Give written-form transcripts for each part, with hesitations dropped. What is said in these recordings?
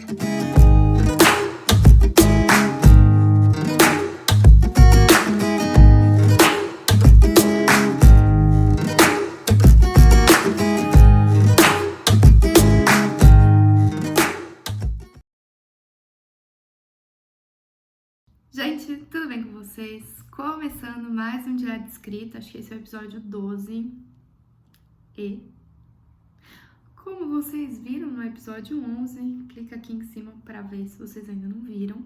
Gente, tudo bem com vocês? Começando mais um diário de escrita, acho que esse é o episódio 12. E, como vocês viram no episódio 11, clica aqui em cima para ver se vocês ainda não viram,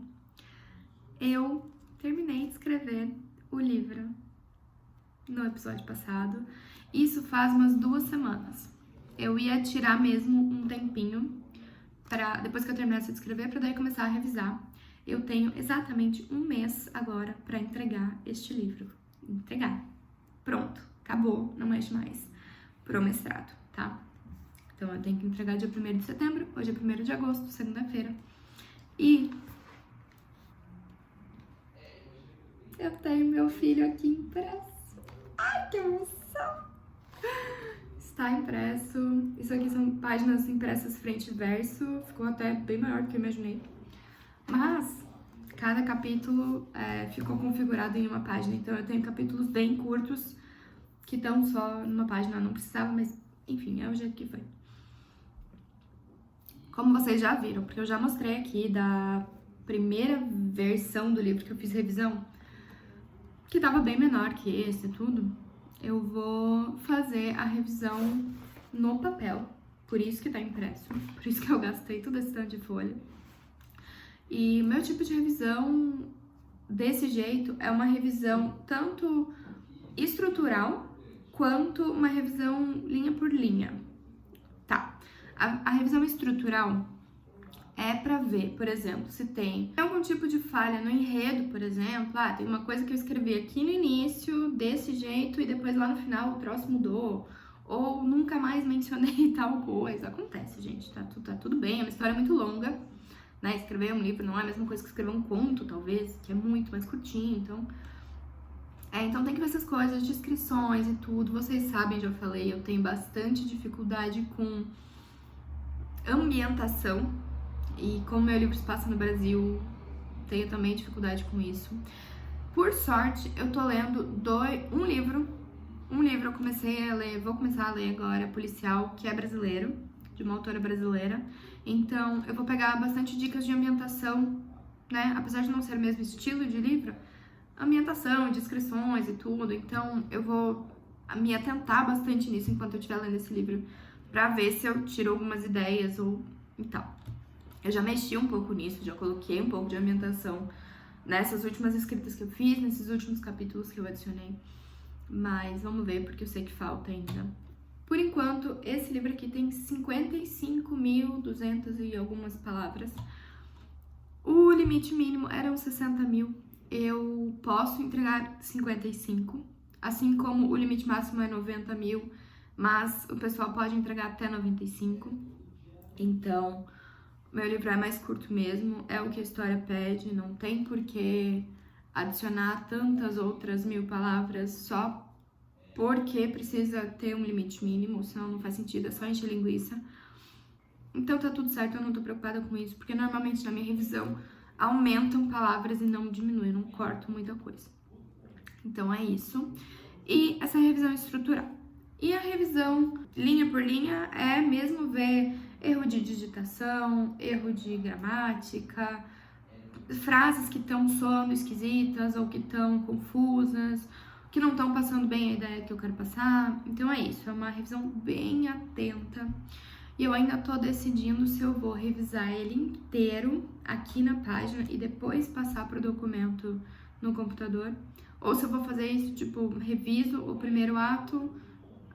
eu terminei de escrever o livro no episódio passado. Isso faz umas 2 semanas. Eu ia tirar mesmo um tempinho, depois que eu terminasse de escrever, para daí começar a revisar. Eu tenho exatamente 1 mês agora para entregar este livro. Entregar. Pronto. Acabou. Não mexe mais pro mestrado, tá? Então, eu tenho que entregar dia 1º de setembro, hoje é 1º de agosto, segunda-feira. E eu tenho meu filho aqui impresso. Ai, que emoção! Está impresso. Isso aqui são páginas impressas frente e verso. Ficou até bem maior do que eu imaginei. Mas cada capítulo ficou configurado em uma página, então eu tenho capítulos bem curtos que estão só numa página, não precisava, mas enfim, é o jeito que foi. Como vocês já viram, porque eu já mostrei aqui da primeira versão do livro que eu fiz revisão, que tava bem menor que esse e tudo, eu vou fazer a revisão no papel, por isso que tá impresso, por isso que eu gastei todo esse tanto de folha. E meu tipo de revisão desse jeito é uma revisão tanto estrutural quanto uma revisão linha por linha. Tá, a revisão estrutural é pra ver, por exemplo, se tem algum tipo de falha no enredo, por exemplo, tem uma coisa que eu escrevi aqui no início desse jeito e depois lá no final o troço mudou, ou nunca mais mencionei tal coisa. Acontece, gente, tá tudo bem, é uma história muito longa. Né, escrever um livro não é a mesma coisa que escrever um conto, talvez, que é muito mais curtinho, então tem que ver essas coisas, descrições e tudo. Vocês sabem, já falei, eu tenho bastante dificuldade com ambientação, e como meu livro se passa no Brasil, tenho também dificuldade com isso. Por sorte, eu tô lendo um livro eu comecei a ler, vou começar a ler agora, policial, que é brasileiro, de uma autora brasileira. Então, eu vou pegar bastante dicas de ambientação, né? Apesar de não ser o mesmo estilo de livro, ambientação, descrições e tudo. Então, eu vou me atentar bastante nisso enquanto eu estiver lendo esse livro, pra ver se eu tiro algumas ideias ou e tal. Eu já mexi um pouco nisso, já coloquei um pouco de ambientação nessas últimas escritas que eu fiz, nesses últimos capítulos que eu adicionei. Mas vamos ver, porque eu sei que falta ainda. Por enquanto, esse livro aqui tem 55.200 e algumas palavras. O limite mínimo eram 60.000. Eu posso entregar 55, assim como o limite máximo é 90.000, mas o pessoal pode entregar até 95. Então, meu livro é mais curto mesmo, é o que a história pede, não tem por que adicionar tantas outras 1.000 palavras só porque precisa ter um limite mínimo, senão não faz sentido, é só encher linguiça. Então tá tudo certo, eu não tô preocupada com isso, porque normalmente na minha revisão aumentam palavras e não diminuem, eu não corto muita coisa. Então é isso. E essa revisão estrutural. E a revisão linha por linha é mesmo ver erro de digitação, erro de gramática, frases que estão soando esquisitas ou que estão confusas, que não estão passando bem a ideia que eu quero passar. Então é isso, é uma revisão bem atenta. E eu ainda tô decidindo se eu vou revisar ele inteiro aqui na página e depois passar pro documento no computador, ou se eu vou fazer isso, tipo, reviso o primeiro ato,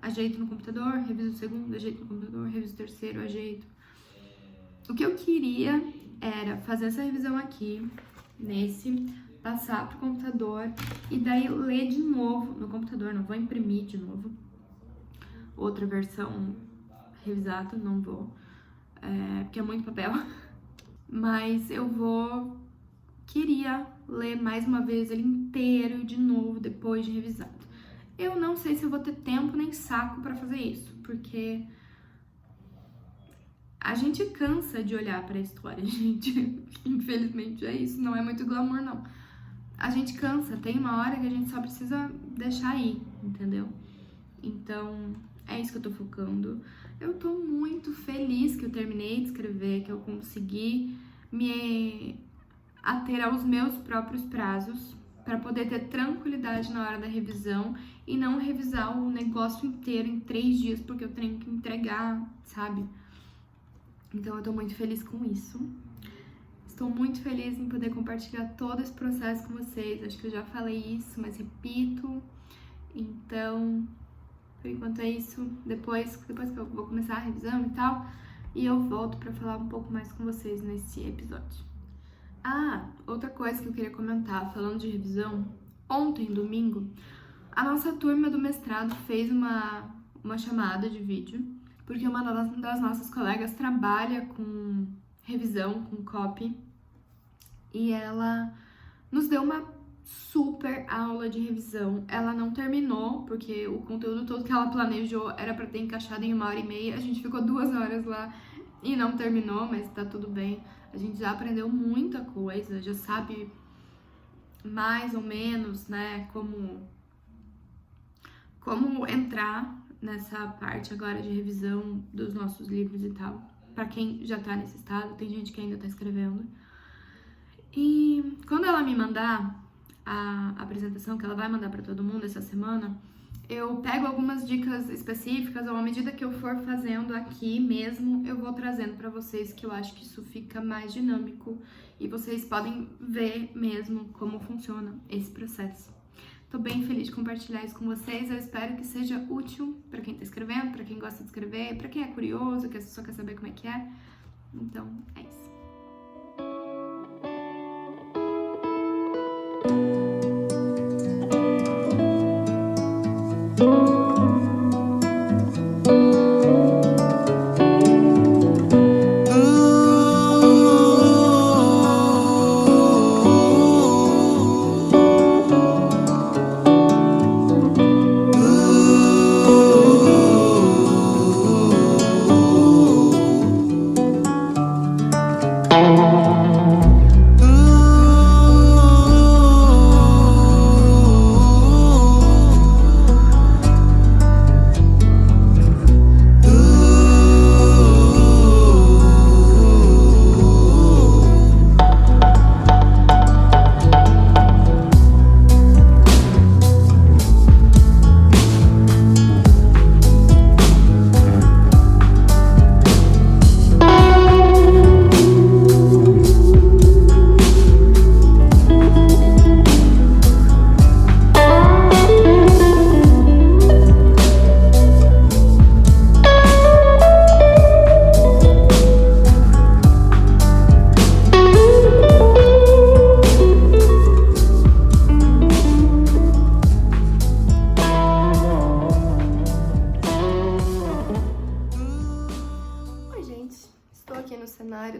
ajeito no computador, reviso o segundo, ajeito no computador, reviso o terceiro, ajeito. O que eu queria era fazer essa revisão aqui, passar pro computador e daí ler de novo no computador, não vou imprimir de novo outra versão revisada, não vou, porque é muito papel, mas queria ler mais uma vez ele inteiro de novo depois de revisado. Eu não sei se eu vou ter tempo nem saco pra fazer isso, porque A gente cansa de olhar pra história, gente. Infelizmente é isso, não é muito glamour, não. A gente cansa, tem uma hora que a gente só precisa deixar ir, entendeu? Então, é isso que eu tô focando. Eu tô muito feliz que eu terminei de escrever, que eu consegui me ater aos meus próprios prazos para poder ter tranquilidade na hora da revisão e não revisar o negócio inteiro em 3 dias porque eu tenho que entregar, sabe? Então eu tô muito feliz com isso. Estou muito feliz em poder compartilhar todo esse processo com vocês. Acho que eu já falei isso, mas repito. Então, por enquanto é isso. Depois que eu vou começar a revisão e tal, e eu volto pra falar um pouco mais com vocês nesse episódio. Ah, outra coisa que eu queria comentar, falando de revisão. Ontem, domingo, a nossa turma do mestrado fez uma chamada de vídeo, porque uma das nossas colegas trabalha com revisão, com copy, e ela nos deu uma super aula de revisão. Ela não terminou, porque o conteúdo todo que ela planejou era pra ter encaixado em 1h30. A gente ficou 2 horas lá e não terminou, mas tá tudo bem. A gente já aprendeu muita coisa, já sabe mais ou menos, né, como entrar nessa parte agora de revisão dos nossos livros e tal. Pra quem já tá nesse estado, tem gente que ainda tá escrevendo. E quando ela me mandar a apresentação, que ela vai mandar pra todo mundo essa semana, eu pego algumas dicas específicas, ou à medida que eu for fazendo aqui mesmo, eu vou trazendo pra vocês, que eu acho que isso fica mais dinâmico e vocês podem ver mesmo como funciona esse processo. Tô bem feliz de compartilhar isso com vocês, eu espero que seja útil pra quem tá escrevendo, pra quem gosta de escrever, pra quem é curioso, que só quer saber como é que é. Então, é isso.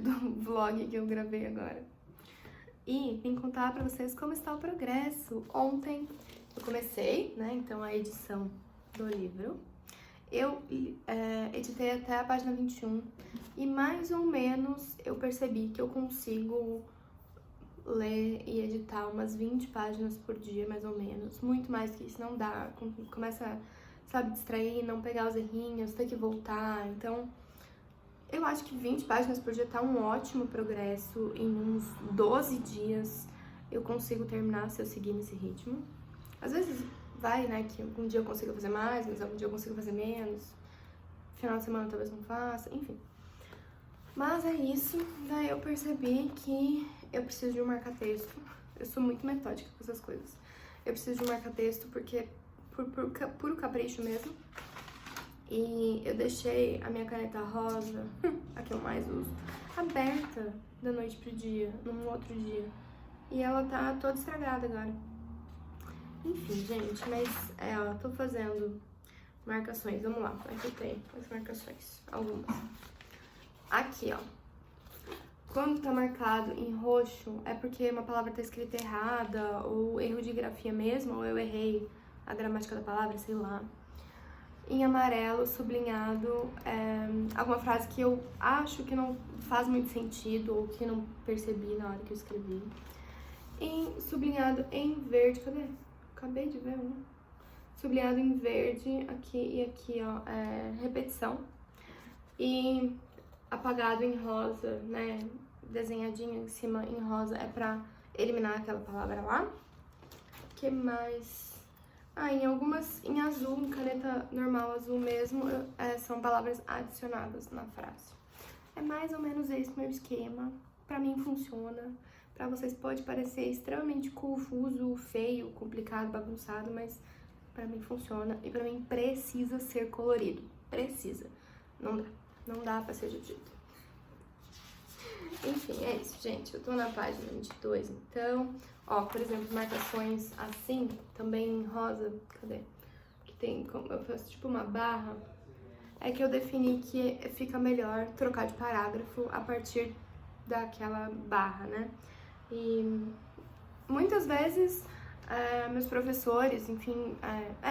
Do vlog que eu gravei agora. E vim contar pra vocês como está o progresso. Ontem eu comecei, né, então a edição do livro. Eu editei até a página 21 e mais ou menos eu percebi que eu consigo ler e editar umas 20 páginas por dia, mais ou menos. Muito mais que isso não dá. Começa, sabe, distrair, não pegar os errinhos, ter que voltar. Então, eu acho que 20 páginas por dia tá um ótimo progresso. Em uns 12 dias eu consigo terminar se eu seguir nesse ritmo. Às vezes vai, né, que algum dia eu consigo fazer mais, mas algum dia eu consigo fazer menos. Final de semana talvez não faça, enfim. Mas é isso, daí eu percebi que eu preciso de um marca-texto. Eu sou muito metódica com essas coisas. Eu preciso de um marca-texto porque, por puro capricho mesmo. E eu deixei a minha caneta rosa, a que eu mais uso, aberta da noite pro dia, num outro dia. E ela tá toda estragada agora. Enfim, gente, mas ó, tô fazendo marcações. Vamos lá, como é que eu tenho as marcações? Algumas. Aqui, ó. Quando tá marcado em roxo, é porque uma palavra tá escrita errada, ou erro de grafia mesmo, ou eu errei a gramática da palavra, sei lá. em amarelo, sublinhado, alguma frase que eu acho que não faz muito sentido ou que não percebi na hora que eu escrevi. Sublinhado em verde, cadê? Acabei de ver, né? Sublinhado em verde, aqui e aqui, ó, repetição. E apagado em rosa, né? Desenhadinho em cima em rosa é pra eliminar aquela palavra lá. O que mais? Em azul, em caneta normal azul mesmo, são palavras adicionadas na frase. É mais ou menos esse meu esquema. Pra mim funciona. Pra vocês pode parecer extremamente confuso, feio, complicado, bagunçado, mas pra mim funciona. E pra mim precisa ser colorido. Precisa. Não dá pra ser dito. Enfim, é isso, gente. Eu tô na página 22, então... Ó, por exemplo, marcações assim, também em rosa, cadê? Que tem, eu faço tipo uma barra. É que eu defini que fica melhor trocar de parágrafo a partir daquela barra, né? E muitas vezes, meus professores, enfim,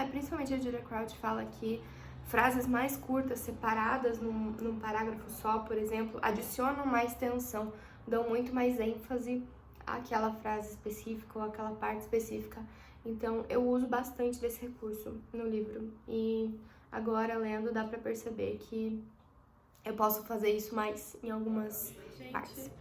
principalmente a Julia Crouch fala que frases mais curtas, separadas num parágrafo só, por exemplo, adicionam mais tensão, dão muito mais ênfase àquela frase específica ou àquela parte específica. Então, eu uso bastante desse recurso no livro. E agora, lendo, dá pra perceber que eu posso fazer isso mais em algumas partes.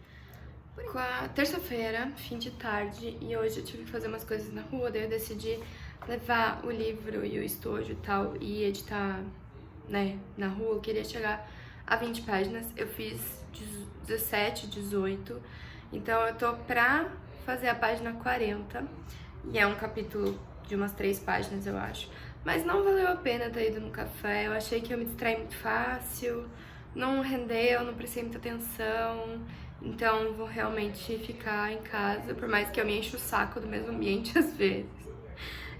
Com a terça-feira, fim de tarde, e hoje eu tive que fazer umas coisas na rua, daí eu decidi levar o livro e o estojo e tal e editar, né, na rua. Eu queria chegar a 20 páginas, eu fiz 17, 18, então eu tô pra fazer a página 40, e é um capítulo de umas 3 páginas, eu acho. Mas não valeu a pena ter ido no café, eu achei que eu me distraí muito fácil, não rendeu, não prestei muita atenção, então vou realmente ficar em casa, por mais que eu me enche o saco do mesmo ambiente às vezes.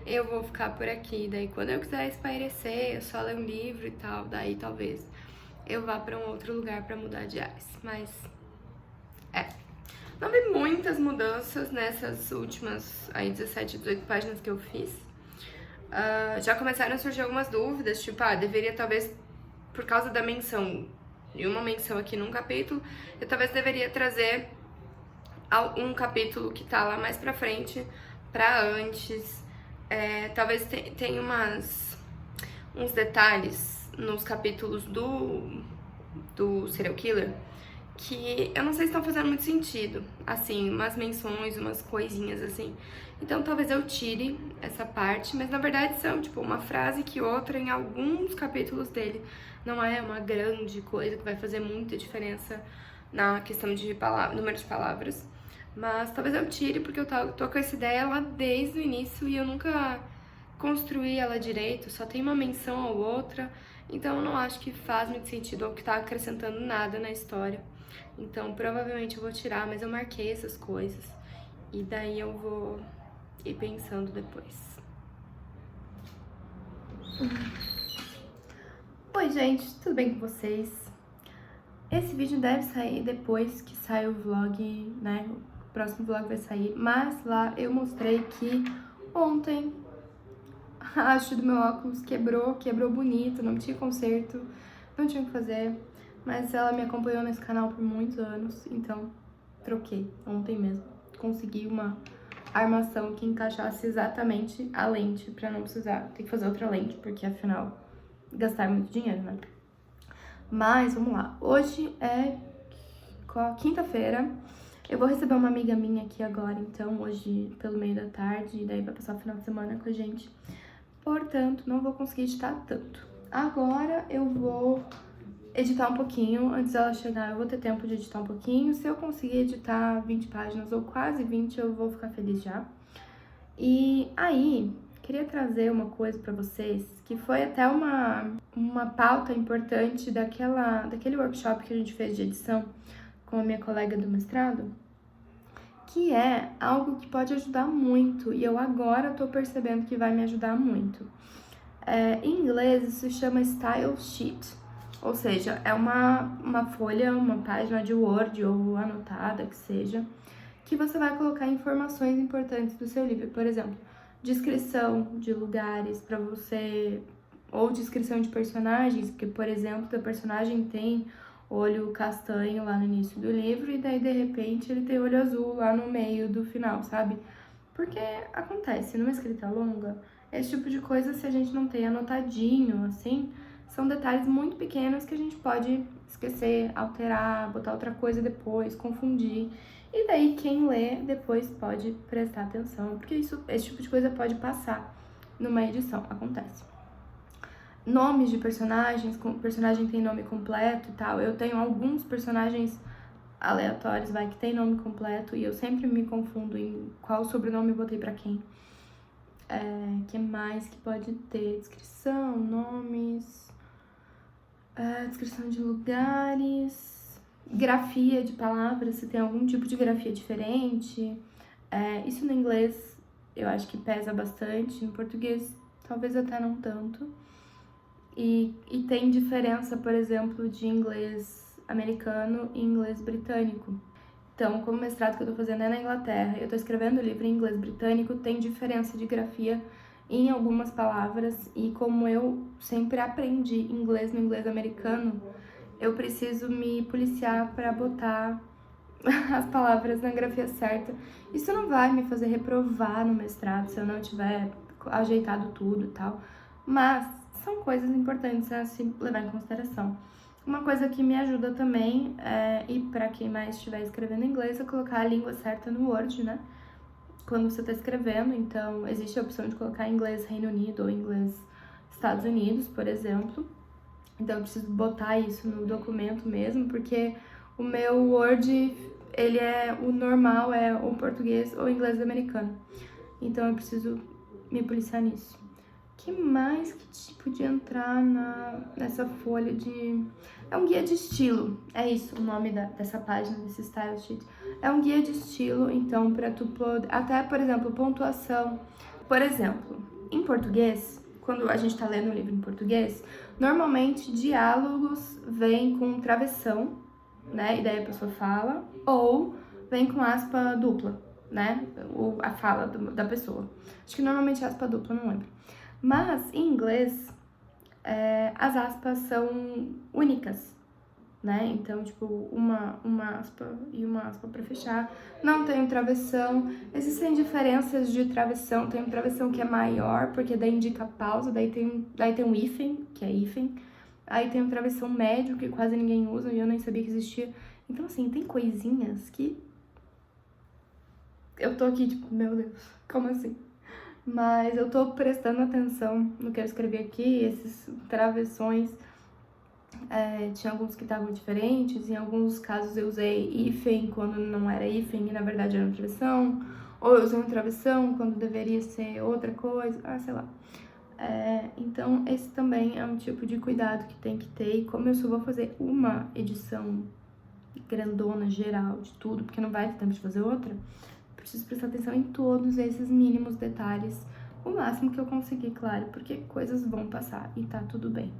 Eu vou ficar por aqui, daí quando eu quiser espairecer, eu só ler um livro e tal, daí talvez eu vá pra um outro lugar pra mudar de ares, mas não vi muitas mudanças nessas últimas aí 17, 18 páginas que eu fiz. Já começaram a surgir algumas dúvidas, tipo, deveria talvez, por causa da menção, de uma menção aqui num capítulo, eu talvez deveria trazer um capítulo que tá lá mais pra frente, pra antes. Talvez tenha uns detalhes nos capítulos do serial killer que eu não sei se estão fazendo muito sentido, assim, umas menções, umas coisinhas assim. Então talvez eu tire essa parte, mas na verdade são tipo uma frase que outra em alguns capítulos dele. Não é uma grande coisa que vai fazer muita diferença na questão de número de palavras. Mas talvez eu tire porque eu tô com essa ideia lá desde o início e eu nunca construí ela direito, só tem uma menção ou outra, então eu não acho que faz muito sentido ou que tá acrescentando nada na história. Então provavelmente eu vou tirar, mas eu marquei essas coisas e daí eu vou ir pensando depois. Oi gente, tudo bem com vocês? Esse vídeo deve sair depois que sai o vlog, né? O próximo vlog vai sair, mas lá eu mostrei que ontem a haste do meu óculos quebrou bonito, não tinha conserto, não tinha o que fazer, mas ela me acompanhou nesse canal por muitos anos, então troquei ontem mesmo. Consegui uma armação que encaixasse exatamente a lente, pra não precisar ter que fazer outra lente, porque afinal gastar muito dinheiro, né? Mas vamos lá, hoje é quinta-feira. Eu vou receber uma amiga minha aqui agora, então, hoje pelo meio da tarde, e daí vai passar o final de semana com a gente. Portanto, não vou conseguir editar tanto. Agora eu vou editar um pouquinho, antes dela chegar eu vou ter tempo de editar um pouquinho. Se eu conseguir editar 20 páginas ou quase 20, eu vou ficar feliz já. E aí, queria trazer uma coisa pra vocês, que foi até uma pauta importante daquele workshop que a gente fez de edição com a minha colega do mestrado, que é algo que pode ajudar muito, e eu agora tô percebendo que vai me ajudar muito. Em inglês, isso se chama Style Sheet, ou seja, é uma folha, uma página de Word ou anotada, que seja, que você vai colocar informações importantes do seu livro. Por exemplo, descrição de lugares para você ou descrição de personagens, porque, por exemplo, o personagem tem olho castanho lá no início do livro e daí, de repente, ele tem olho azul lá no meio do final, sabe? Porque acontece, numa escrita longa, esse tipo de coisa, se a gente não tem anotadinho, assim, são detalhes muito pequenos que a gente pode esquecer, alterar, botar outra coisa depois, confundir. E daí quem lê depois pode prestar atenção, porque esse tipo de coisa pode passar numa edição, acontece. Nomes de personagens, o personagem tem nome completo e tal. Eu tenho alguns personagens aleatórios, que tem nome completo, e eu sempre me confundo em qual sobrenome eu botei pra quem. Que mais que pode ter? Descrição, nomes, descrição de lugares, grafia de palavras, se tem algum tipo de grafia diferente. Isso no inglês eu acho que pesa bastante, no português talvez até não tanto. E tem diferença, por exemplo, de inglês americano e inglês britânico. Então, como o mestrado que eu tô fazendo é na Inglaterra, eu tô escrevendo o livro em inglês britânico, tem diferença de grafia em algumas palavras, e como eu sempre aprendi inglês no inglês americano, eu preciso me policiar para botar as palavras na grafia certa. Isso não vai me fazer reprovar no mestrado se eu não tiver ajeitado tudo e tal, mas são coisas importantes a se levar em consideração. Uma coisa que me ajuda também, e para quem mais estiver escrevendo em inglês, é colocar a língua certa no Word, né? Quando você está escrevendo, então existe a opção de colocar inglês Reino Unido ou inglês Estados Unidos, por exemplo. Então eu preciso botar isso no documento mesmo, porque o meu Word, o normal é o português ou inglês americano. Então eu preciso me policiar nisso. Que mais que podia entrar nessa folha de... É um guia de estilo, é isso o nome dessa página, desse style sheet. É um guia de estilo, então, para tu poder... Até, por exemplo, pontuação. Por exemplo, em português, quando a gente tá lendo um livro em português, normalmente diálogos vêm com travessão, né? E daí a pessoa fala, ou vem com aspa dupla, né? A fala da pessoa. Acho que normalmente é aspa dupla, não lembro. Mas, em inglês, as aspas são únicas, né? Então, tipo, uma aspa e uma aspa pra fechar. Não tem travessão. Existem diferenças de travessão. Tem um travessão que é maior, porque daí indica pausa. Daí tem um hífen, que é hífen. Aí tem um travessão médio, que quase ninguém usa e eu nem sabia que existia. Então, assim, tem coisinhas que... Eu tô aqui, tipo, meu Deus, como assim? Mas eu tô prestando atenção no que eu escrevi aqui, esses travessões, tinha alguns que estavam diferentes, em alguns casos eu usei hífen quando não era hífen e na verdade era uma travessão, ou eu usei uma travessão quando deveria ser outra coisa, sei lá. Então esse também é um tipo de cuidado que tem que ter, e como eu só vou fazer uma edição grandona, geral, de tudo, porque não vai ter tempo de fazer outra, preciso prestar atenção em todos esses mínimos detalhes, o máximo que eu conseguir, claro, porque coisas vão passar e tá tudo bem.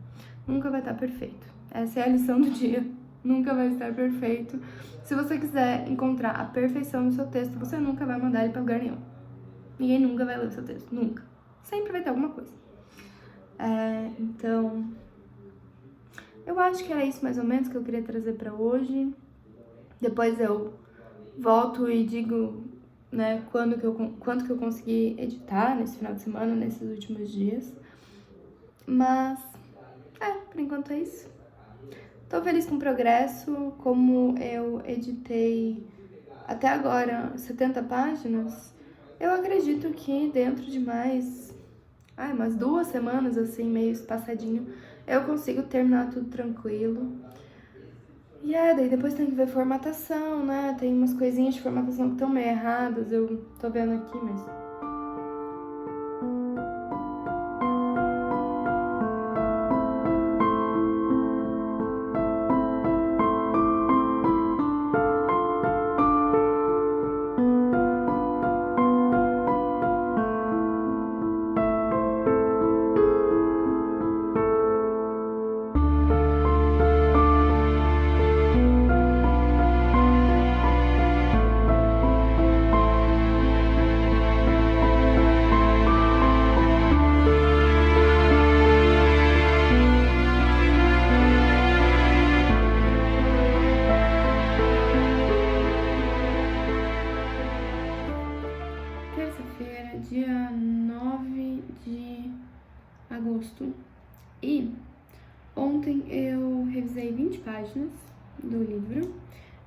Nunca vai estar perfeito. Essa é a lição do dia. Nunca vai estar perfeito. Se você quiser encontrar a perfeição no seu texto, você nunca vai mandar ele pra lugar nenhum. Ninguém nunca vai ler o seu texto. Nunca. Sempre vai ter alguma coisa. Então, eu acho que era isso mais ou menos que eu queria trazer pra hoje. Depois eu volto e digo... né, quanto que eu consegui editar nesse final de semana, nesses últimos dias. Mas, por enquanto é isso. Tô feliz com o progresso, como eu editei até agora 70 páginas, eu acredito que dentro de umas 2 semanas, assim, meio espaçadinho, eu consigo terminar tudo tranquilo. E daí depois tem que ver formatação, né? Tem umas coisinhas de formatação que estão meio erradas, eu tô vendo aqui, mas... era dia 9 de agosto. E ontem eu revisei 20 páginas do livro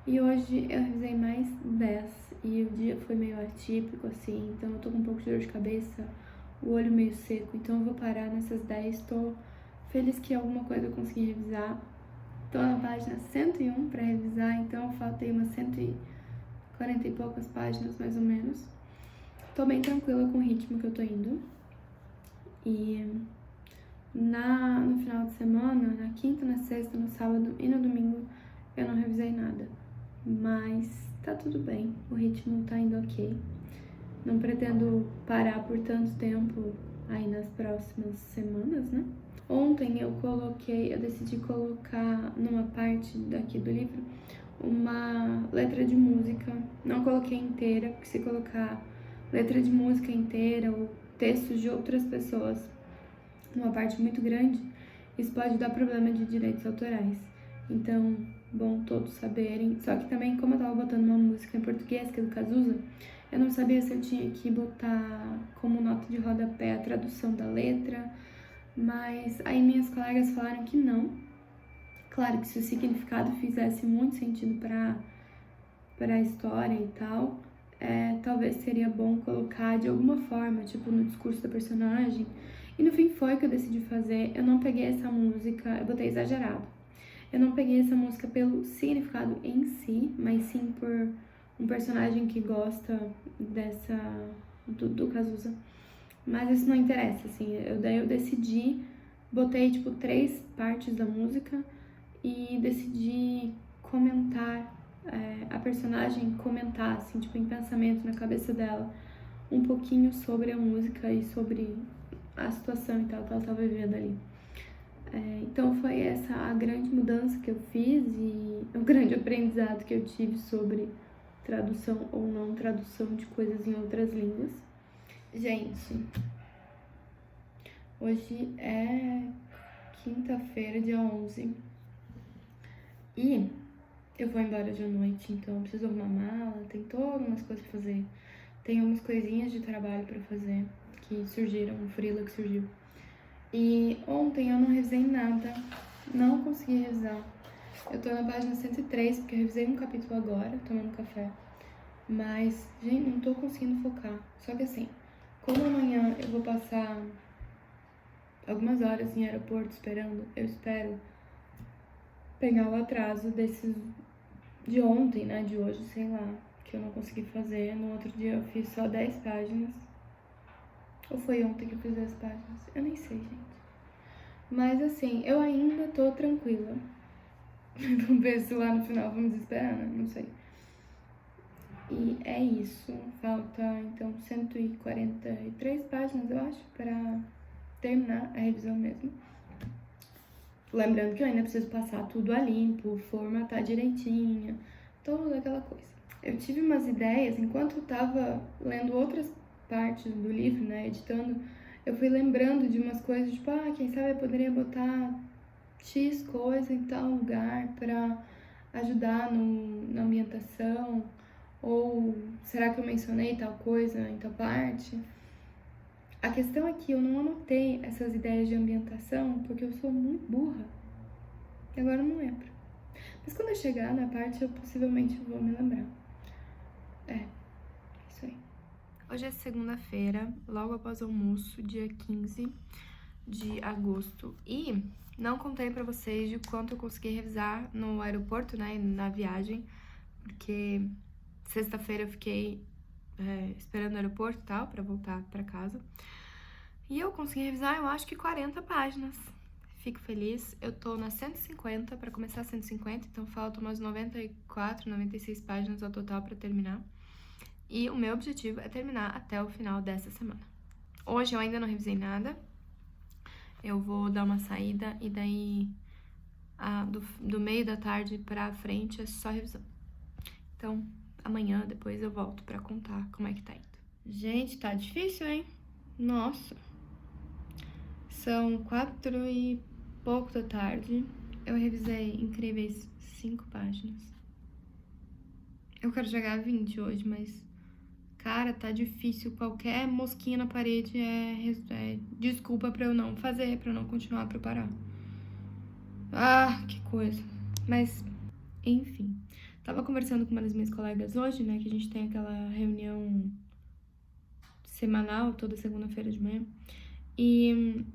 e hoje eu revisei mais 10. E o dia foi meio atípico, assim, então eu tô com um pouco de dor de cabeça, o olho meio seco, então eu vou parar nessas 10. Tô feliz que alguma coisa eu consegui revisar. Tô na página 101 pra revisar, então faltei umas 140 e poucas páginas, mais ou menos. Tô bem tranquila com o ritmo que eu tô indo. E no final de semana, na quinta, na sexta, no sábado e no domingo, eu não revisei nada. Mas tá tudo bem, o ritmo tá indo ok. Não pretendo parar por tanto tempo aí nas próximas semanas, né? Ontem eu decidi colocar numa parte daqui do livro uma letra de música. Não coloquei inteira, porque se colocar letra de música inteira ou textos de outras pessoas numa parte muito grande, isso pode dar problema de direitos autorais. Então, bom todos saberem. Só que também, como eu tava botando uma música em português, que é do Cazuza, eu não sabia se eu tinha que botar como nota de rodapé a tradução da letra, mas aí minhas colegas falaram que não. Claro que se o significado fizesse muito sentido para a história e tal, talvez seria bom colocar de alguma forma, tipo no discurso da personagem. E no fim foi o que eu decidi fazer. Eu não peguei essa música, eu botei exagerado. Eu não peguei essa música pelo significado em si, mas sim por um personagem que gosta do Cazuza. Mas isso não interessa, assim. Daí eu decidi, botei tipo 3 partes da música e decidi comentar, a personagem comentar, assim, tipo, em pensamento na cabeça dela, um pouquinho sobre a música e sobre a situação e tal que ela tava vivendo ali. Então foi essa a grande mudança que eu fiz e o grande aprendizado que eu tive sobre tradução ou não tradução de coisas em outras línguas. Gente, hoje é quinta-feira, dia 11, e eu vou embora de noite, então eu preciso arrumar mala, tem todas umas coisas pra fazer. Tem umas coisinhas de trabalho pra fazer que surgiram, um freela que surgiu. E ontem eu não revisei nada, não consegui revisar. Eu tô na página 103, porque eu revisei um capítulo agora, tomando café. Mas, gente, não tô conseguindo focar. Só que assim, como amanhã eu vou passar algumas horas em aeroporto esperando, eu espero pegar o atraso desses de ontem, né, de hoje, sei lá, que eu não consegui fazer. No outro dia eu fiz só 10 páginas. Ou foi ontem que eu fiz 10 páginas? Eu nem sei, gente. Mas assim, eu ainda tô tranquila. Vamos ver se lá no final vou me desesperar, né? Não sei. E é isso. Falta, então, 143 páginas, eu acho, pra terminar a revisão mesmo. Lembrando que eu ainda preciso passar tudo a limpo, formatar direitinho, toda aquela coisa. Eu tive umas ideias, enquanto eu tava lendo outras partes do livro, né, editando, eu fui lembrando de umas coisas, tipo, quem sabe eu poderia botar X coisa em tal lugar pra ajudar na ambientação, ou será que eu mencionei tal coisa em tal parte? A questão é que eu não anotei essas ideias de ambientação porque eu sou muito burra e agora eu não lembro. Mas quando eu chegar na parte, eu possivelmente vou me lembrar. Isso aí. Hoje é segunda-feira, logo após o almoço, dia 15 de agosto. E não contei pra vocês de quanto eu consegui revisar no aeroporto, né, na viagem, porque sexta-feira eu fiquei esperando no aeroporto e tal, pra voltar pra casa. E eu consegui revisar, eu acho que 40 páginas. Fico feliz. Eu tô na 150, pra começar 150, então faltam umas 94, 96 páginas ao total pra terminar. E o meu objetivo é terminar até o final dessa semana. Hoje eu ainda não revisei nada. Eu vou dar uma saída e daí do meio da tarde pra frente é só revisão. Então, amanhã, depois eu volto pra contar como é que tá indo. Gente, tá difícil, hein? Nossa. São 4 e pouco da tarde. Eu revisei incríveis 5 páginas. Eu quero jogar 20 hoje, mas cara, tá difícil. Qualquer mosquinha na parede é desculpa pra eu não fazer, pra eu não continuar a preparar. Ah, que coisa. Mas, enfim. Tava conversando com uma das minhas colegas hoje, né? Que a gente tem aquela reunião semanal, toda segunda-feira de manhã. E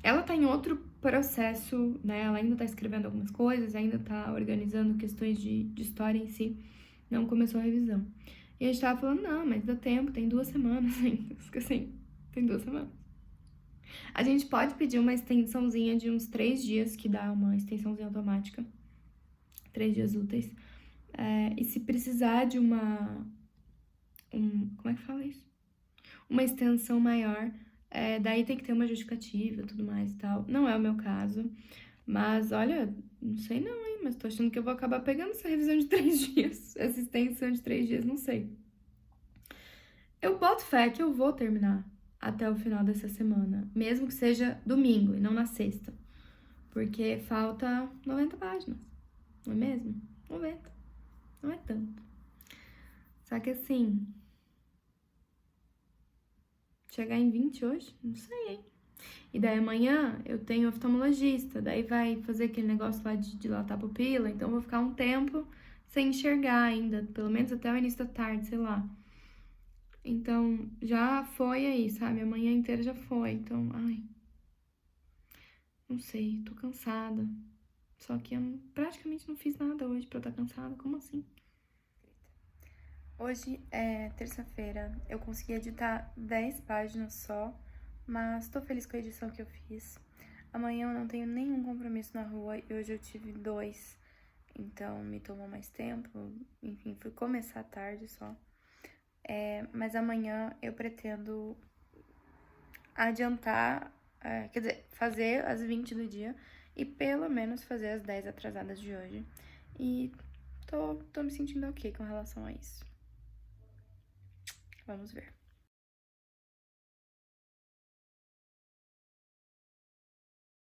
ela tá em outro processo, né? Ela ainda tá escrevendo algumas coisas, ainda tá organizando questões de história em si. Não começou a revisão. E a gente tava falando, não, mas dá tempo, tem 2 semanas ainda. Assim, tem 2 semanas. A gente pode pedir uma extensãozinha de uns 3 dias, que dá uma extensãozinha automática. 3 dias úteis. E se precisar de como é que fala isso? Uma extensão maior, daí tem que ter uma justificativa e tudo mais e tal. Não é o meu caso. Mas, olha, não sei não, hein? Mas tô achando que eu vou acabar pegando essa revisão de 3 dias. Essa extensão de 3 dias, não sei. Eu boto fé que eu vou terminar até o final dessa semana. Mesmo que seja domingo e não na sexta. Porque falta 90 páginas. Não é mesmo? 90. Não é tanto. Só que assim... Chegar em 20 hoje? Não sei, hein? E daí amanhã eu tenho oftalmologista, daí vai fazer aquele negócio lá de dilatar a pupila, então eu vou ficar um tempo sem enxergar ainda, pelo menos até o início da tarde, sei lá. Então já foi aí, sabe? A manhã inteira já foi, então, ai, não sei, tô cansada. Só que eu praticamente não fiz nada hoje pra eu estar cansada, como assim? Hoje é terça-feira, eu consegui editar 10 páginas só, mas tô feliz com a edição que eu fiz. Amanhã eu não tenho nenhum compromisso na rua e hoje eu tive 2, então me tomou mais tempo. Enfim, fui começar tarde só. Mas amanhã eu pretendo adiantar, quer dizer, fazer as 20 do dia e pelo menos fazer as 10 atrasadas de hoje. E tô me sentindo ok com relação a isso. Vamos ver.